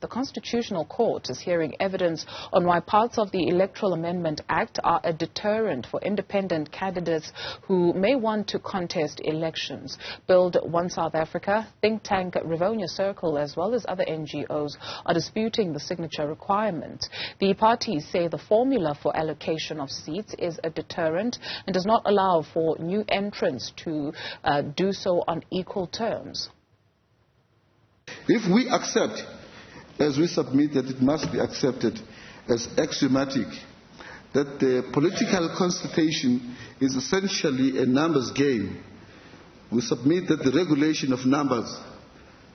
The Constitutional Court is hearing evidence on why parts of the Electoral Amendment Act are a deterrent for independent candidates who may want to contest elections. Build One South Africa, think tank Rivonia Circle, as well as other NGOs are disputing the signature requirement. The parties say the formula for allocation of seats is a deterrent and does not allow for new entrants to do so on equal terms. If we accept, as we submit, that it must be accepted as axiomatic, that the political constitution is essentially a numbers game, we submit that the regulation of numbers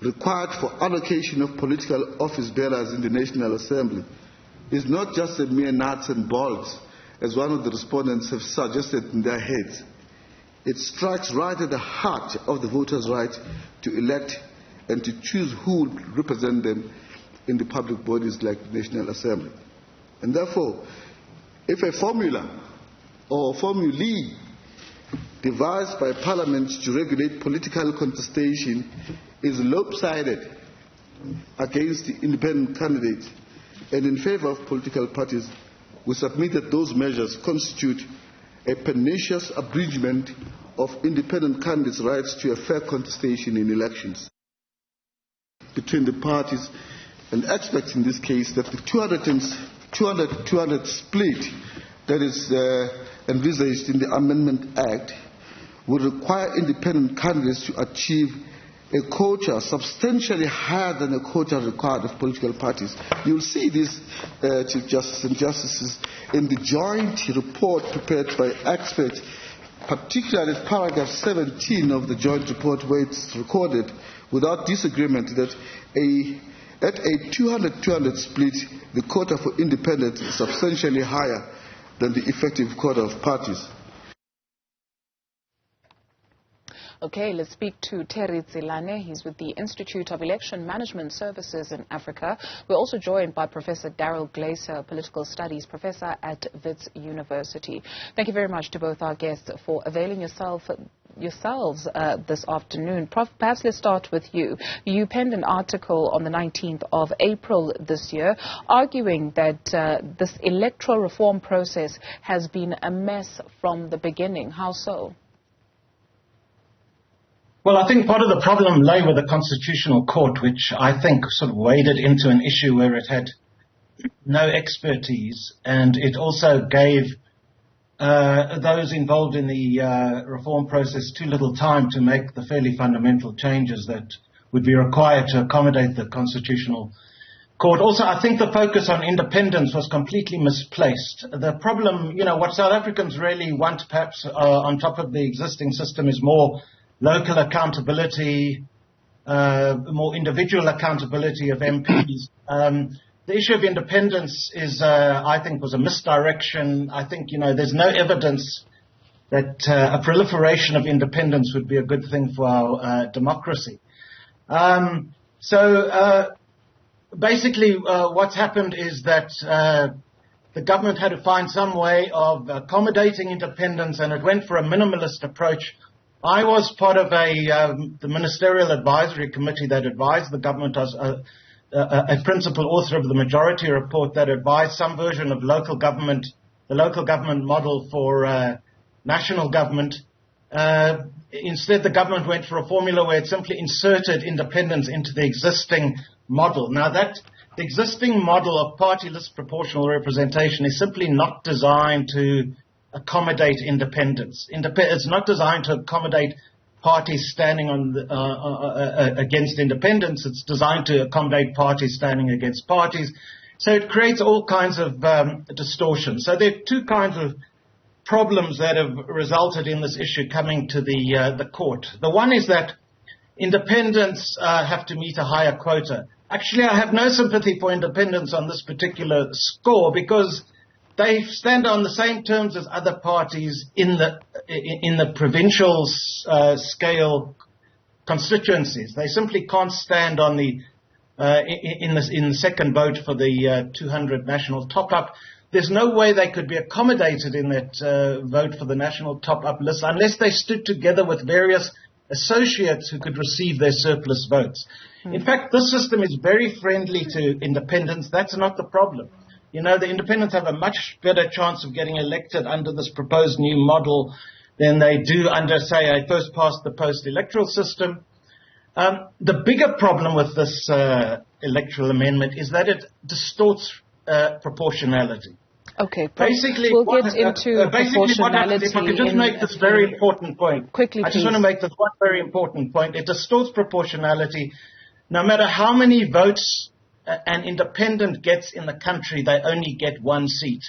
required for allocation of political office bearers in the National Assembly is not just a mere nuts and bolts, as one of the respondents have suggested in their heads. It strikes right at the heart of the voters' right to elect and to choose who will represent them in the public bodies like the National Assembly. And therefore, if a formula or formulae devised by Parliament to regulate political contestation is lopsided against the independent candidates and in favor of political parties, we submit that those measures constitute a pernicious abridgment of independent candidates' rights to a fair contestation in elections between the parties, and expect in this case that the 200 split that is envisaged in the Amendment Act would require independent candidates to achieve a quota substantially higher than a quota required of political parties. You'll see this, Chief Justice and Justices, in the joint report prepared by experts, particularly paragraph 17 of the joint report, where it's recorded without disagreement that at a 200-200 split, the quota for independents is substantially higher than the effective quota of parties. Okay, let's speak to Terry Silane. He's with the Institute of Election Management Services in Africa. We're also joined by Professor Daryl Glaser, Political Studies Professor at Wits University. Thank you very much to both our guests for availing yourselves this afternoon. Prof, perhaps let's start with you. You penned an article on the 19th of April this year arguing that this electoral reform process has been a mess from the beginning. How so? Well, I think part of the problem lay with the Constitutional Court, which I think sort of waded into an issue where it had no expertise, and it also gave those involved in the reform process too little time to make the fairly fundamental changes that would be required to accommodate the Constitutional Court. Also, I think the focus on independence was completely misplaced. The problem, what South Africans really want, perhaps on top of the existing system, is more local accountability, more individual accountability of MPs. The issue of independence is, I think, was a misdirection. I think, there's no evidence that a proliferation of independence would be a good thing for our democracy. Basically, what's happened is that the government had to find some way of accommodating independence, and it went for a minimalist approach. I was part of the Ministerial Advisory Committee that advised the government as a principal author of the majority report that advised some version of local government, the local government model for national government. Instead, the government went for a formula where it simply inserted independence into the existing model. Now, the existing model of party-list proportional representation is simply not designed to accommodate independence. It's not designed to accommodate parties standing against independence. It's designed to accommodate parties standing against parties. So it creates all kinds of distortions. So there are two kinds of problems that have resulted in this issue coming to the court. The one is that independents have to meet a higher quota. Actually, I have no sympathy for independents on this particular score, because they stand on the same terms as other parties in the provincial scale constituencies. They simply can't stand on in the second vote for the 200 national top-up. There's no way they could be accommodated in that vote for the national top-up list unless they stood together with various associates who could receive their surplus votes. In fact, this system is very friendly to independents. That's not the problem. You know, the independents have a much better chance of getting elected under this proposed new model than they do under, say, a first-past-the-post electoral system. The bigger problem with this electoral amendment is that it distorts proportionality. Okay, basically, we'll get into proportionality. If I could just make this very important point. Quickly, I just want to make this one very important point. It distorts proportionality. No matter how many votes an independent gets in the country, they only get one seat.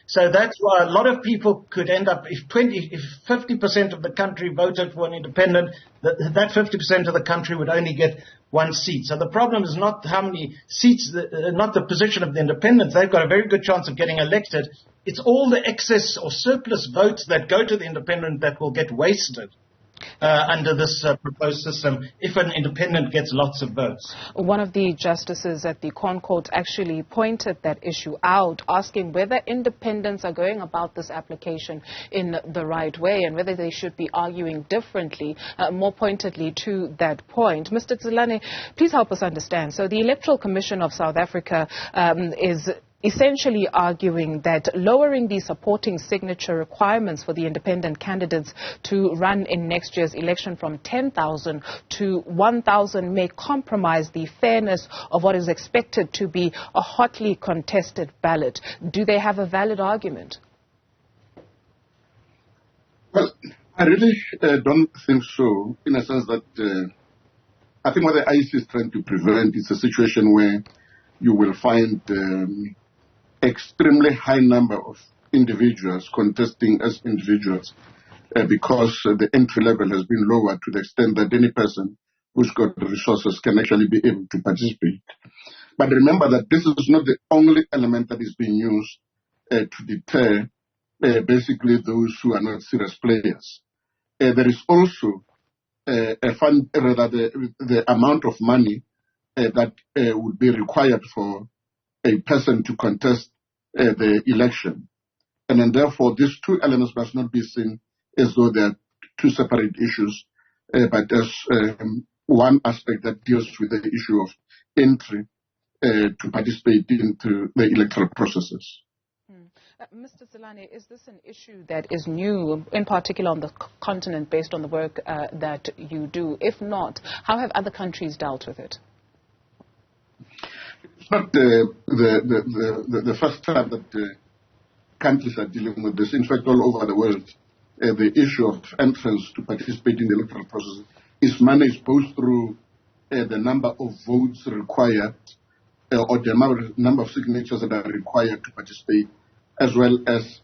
So that's why a lot of people could end up, if 50% of the country voted for an independent, that 50% of the country would only get one seat. So the problem is not how many seats, not the position of the independents. They've got a very good chance of getting elected. It's all the excess or surplus votes that go to the independent that will get wasted under this proposed system if an independent gets lots of votes. One of the justices at the Court actually pointed that issue out, asking whether independents are going about this application in the right way and whether they should be arguing differently, more pointedly to that point. Mr. Tselane, please help us understand. So the Electoral Commission of South Africa is essentially arguing that lowering the supporting signature requirements for the independent candidates to run in next year's election from 10,000 to 1,000 may compromise the fairness of what is expected to be a hotly contested ballot. Do they have a valid argument? Well, I really don't think so, in a sense that I think what the IEC is trying to prevent is a situation where you will find extremely high number of individuals contesting as individuals because the entry level has been lowered to the extent that any person who's got the resources can actually be able to participate. But remember that this is not the only element that is being used to deter basically those who are not serious players. There is also a fund, rather the amount of money that would be required for a person to contest the election. And then therefore these two elements must not be seen as though they are two separate issues, but as one aspect that deals with the issue of entry to participate into the electoral processes. Mr. Tselane, is this an issue that is new, in particular on the continent, based on the work that you do? If not, how have other countries dealt with it? It's not the first time that countries are dealing with this. In fact, all over the world, the issue of entrance to participate in the electoral process is managed both through the number of votes required or the number of signatures that are required to participate, as well as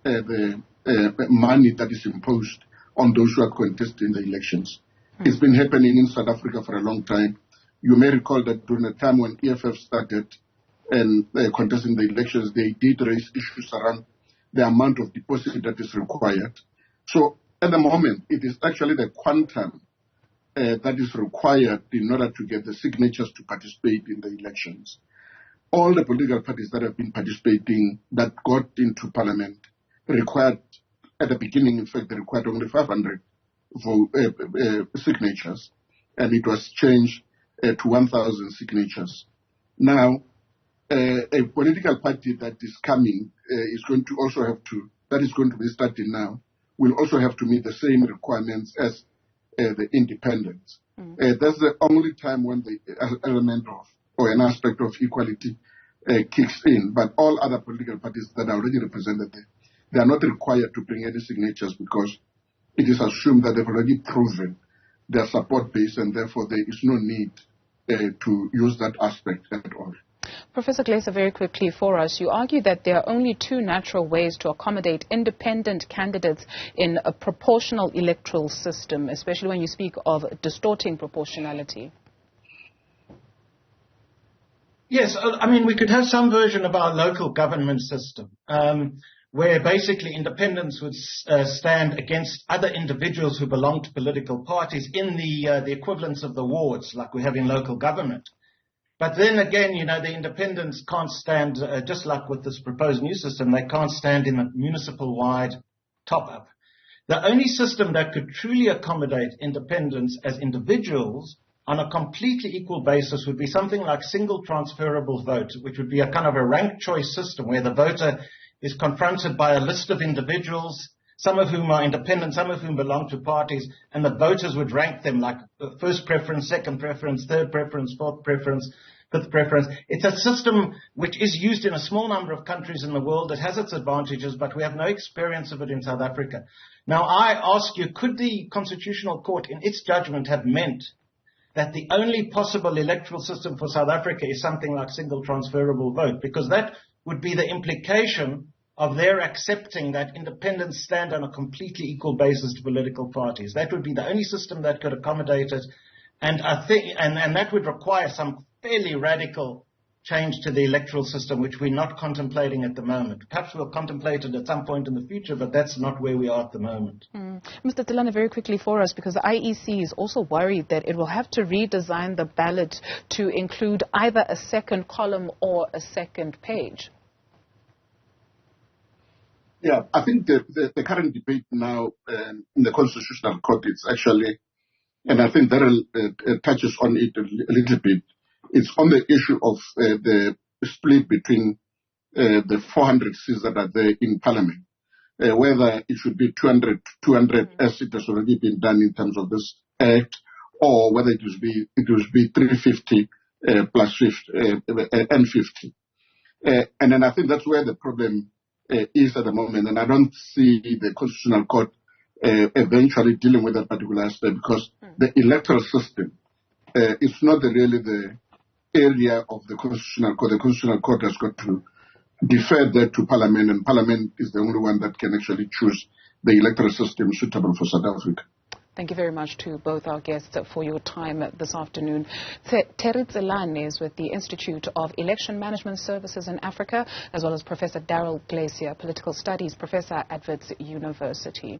the money that is imposed on those who are contesting the elections. It's been happening in South Africa for a long time. You may recall that during the time when EFF started and contesting the elections, they did raise issues around the amount of deposit that is required. So at the moment, it is actually the quantum that is required in order to get the signatures to participate in the elections. All the political parties that have been participating that got into parliament required, at the beginning, in fact, they required only 500 signatures, and it was changed to 1,000 signatures. Now, a political party that is coming is going to also have to, that is going to be starting now, will also have to meet the same requirements as the independents. That's the only time when the element of, or an aspect of equality kicks in. But all other political parties that are already represented there, they are not required to bring any signatures because it is assumed that they've already proven their support base, and therefore there is no need to use that aspect at all. Professor Glaser, very quickly for us, you argue that there are only two natural ways to accommodate independent candidates in a proportional electoral system, especially when you speak of distorting proportionality. Yes, I mean, we could have some version of our local government system where basically independents would stand against other individuals who belong to political parties in the equivalence of the wards like we have in local government. But then again, you know, the independents can't stand, just like with this proposed new system, they can't stand in a municipal-wide top-up. The only system that could truly accommodate independents as individuals on a completely equal basis would be something like single transferable vote, which would be a kind of a ranked choice system where the voter is confronted by a list of individuals, some of whom are independent, some of whom belong to parties, and the voters would rank them like first preference, second preference, third preference, fourth preference, fifth preference. It's a system which is used in a small number of countries in the world. It has its advantages, but we have no experience of it in South Africa. Now, I ask you, could the Constitutional Court, in its judgment, have meant that the only possible electoral system for South Africa is something like single transferable vote? Because that would be the implication of their accepting that independents stand on a completely equal basis to political parties. That would be the only system that could accommodate it. And I think, and that would require some fairly radical change to the electoral system, which we're not contemplating at the moment. Perhaps we'll contemplate it at some point in the future, but that's not where we are at the moment. Mr. Tselane, very quickly for us, because the IEC is also worried that it will have to redesign the ballot to include either a second column or a second page. Yeah, I think the current debate now in the Constitutional Court is actually, and I think Daryl touches on it a little bit, it's on the issue of the split between the 400 seats that are there in Parliament, whether it should be 200 as it has already been done in terms of this Act, or whether it would be 350 plus 50 and 50. And then I think that's where the problem is at the moment, and I don't see the Constitutional Court eventually dealing with that particular aspect, because the electoral system is not really the area of the Constitutional Court. The Constitutional Court has got to defer that to Parliament, and Parliament is the only one that can actually choose the electoral system suitable for South Africa. Thank you very much to both our guests for your time this afternoon. Terry Silane is with the Institute of Election Management Services in Africa, as well as Professor Daryl Glaser, Political Studies Professor at Wits University.